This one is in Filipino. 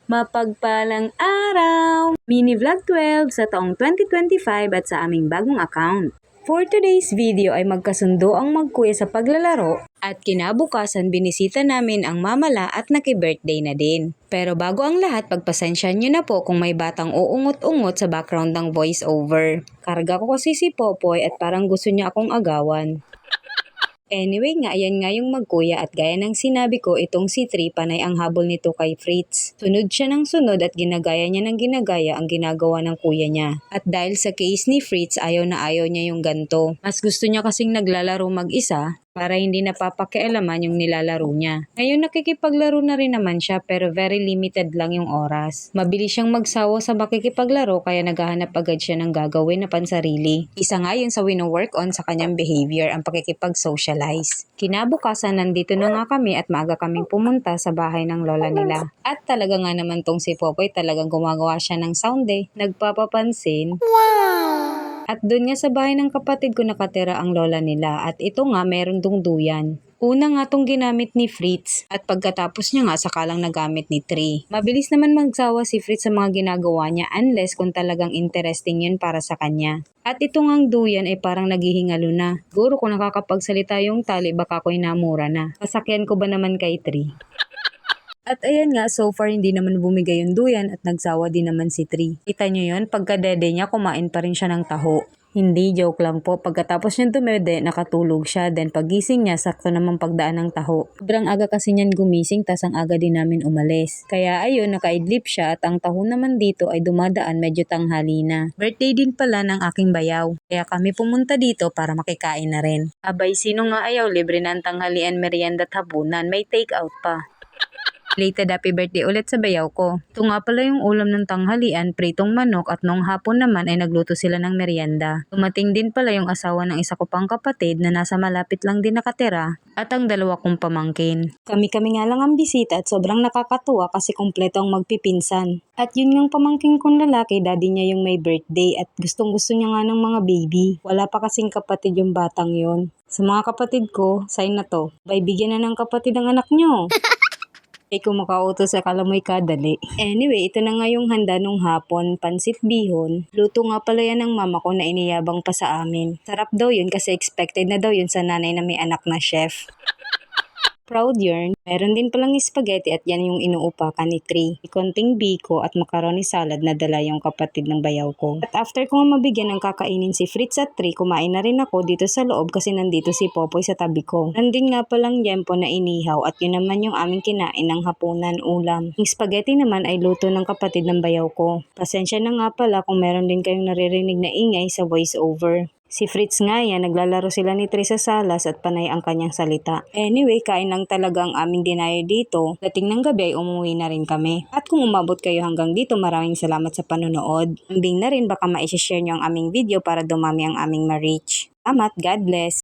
Mapagpalang araw! Mini Vlog 12 sa taong 2025 at sa aming bagong account. For today's video ay magkasundo ang magkuya sa paglalaro at kinabukasan binisita namin ang mamala at naki-birthday na din. Pero bago ang lahat, pagpasensyahan nyo na po kung may batang uungot-ungot sa background ng voice over. Karga ko kasi si Popoy at parang gusto niya akong agawan. Anyway nga, ayan nga yung magkuya at gaya ng sinabi ko, itong si Tri panay ang habol nito kay Fritz. Sunod siya ng sunod at ginagaya niya ng ginagaya ang ginagawa ng kuya niya. At dahil sa case ni Fritz, ayaw na ayaw niya yung ganto. Mas gusto niya kasing naglalaro mag-isa para hindi napapakialaman yung nilalaro niya. Ngayon nakikipaglaro na rin naman siya pero very limited lang yung oras. Mabilis siyang magsawa sa makikipaglaro kaya naghahanap agad siya ng gagawin na pansarili. Isa nga yun sa wino-work on sa kanyang behavior, ang pakikipag-socialize. Kinabukasan nandito na nga kami at maaga kaming pumunta sa bahay ng lola nila. At talaga nga naman tong si Popoy talagang gumagawa siya ng sound nagpapapansin. Wow! At doon nga sa bahay ng kapatid ko nakatira ang lola nila at ito nga meron dong duyan. Una nga tong ginamit ni Fritz at pagkatapos niya nga sakalang nagamit ni Tri. Mabilis naman magsawa si Fritz sa mga ginagawa niya unless kung talagang interesting yun para sa kanya. At ito ngang duyan ay parang naghihingalo na. Siguro kung nakakapagsalita yung tali baka ako'y namura na. Kasakyan ko ba naman kay Tri? At ayan nga, so far hindi naman bumigay yung duyan at nagsawa din naman si Tri. Kita nyo yun, pagka-dede niya kumain pa rin siya ng taho. Hindi, joke lang po. Pagkatapos niyang tumede, nakatulog siya. Then pagising niya, sakto naman pagdaan ng taho. Sobrang aga kasi niyan gumising, tas ang aga din namin umalis. Kaya ayun, nakaidlip siya at ang taho naman dito ay dumadaan medyo tanghali na. Birthday din pala ng aking bayaw. Kaya kami pumunta dito para makikain na rin. Abay, sino nga ayaw? Libre na ang tanghalian, merienda at hapunan. May take out pa. Belated happy birthday ulit sa bayaw ko. Ito nga pala yung ulam ng tanghalian, pritong manok at nung hapon naman ay nagluto sila ng merienda. Dumating din pala yung asawa ng isa ko pang kapatid na nasa malapit lang din nakatira at ang dalawa kong pamangkin. Kami-kami nga lang ang bisita at sobrang nakakatuwa kasi kumpleto ang magpipinsan. At yun ngang pamangkin kong lalaki, daddy niya yung may birthday at gustong gusto niya nga ng mga baby. Wala pa kasing kapatid yung batang yon. Sa mga kapatid ko, sign na to. Bay, bigyan na ng kapatid ang anak nyo. Ay kung makautos sa kalamoy kadali. Anyway, ito na nga yung handa nung hapon, pansit bihon. Luto nga pala yan ng mama ko na iniyabang pa sa amin. Sarap daw yun kasi expected na daw yun sa nanay na may anak na chef. Proud yarn. Meron din palang spaghetti at yan yung inuupakan ni Tri. Konting biko at macaroni salad na dala yung kapatid ng bayaw ko. At after ko mabigyan ng kakainin si Fritz at Tri, kumain na rin ako dito sa loob kasi nandito si Popoy sa tabi ko. Nandin nga palang yempo na inihaw at yun naman yung aming kinain ng hapunan ulam. Yung spaghetti naman ay luto ng kapatid ng bayaw ko. Pasensya na nga pala kung meron din kayong naririnig na ingay sa voice over. Si Fritz nga yan, naglalaro sila ni Tri sa salas at panay ang kanyang salita. Anyway, kain lang talaga ang aming dinayo dito. Dating ng gabi ay umuwi na rin kami. At kung umabot kayo hanggang dito, maraming salamat sa panonood. Ambing na rin baka ma-share nyo ang aming video para dumami ang aming ma-reach. Salamat, God bless!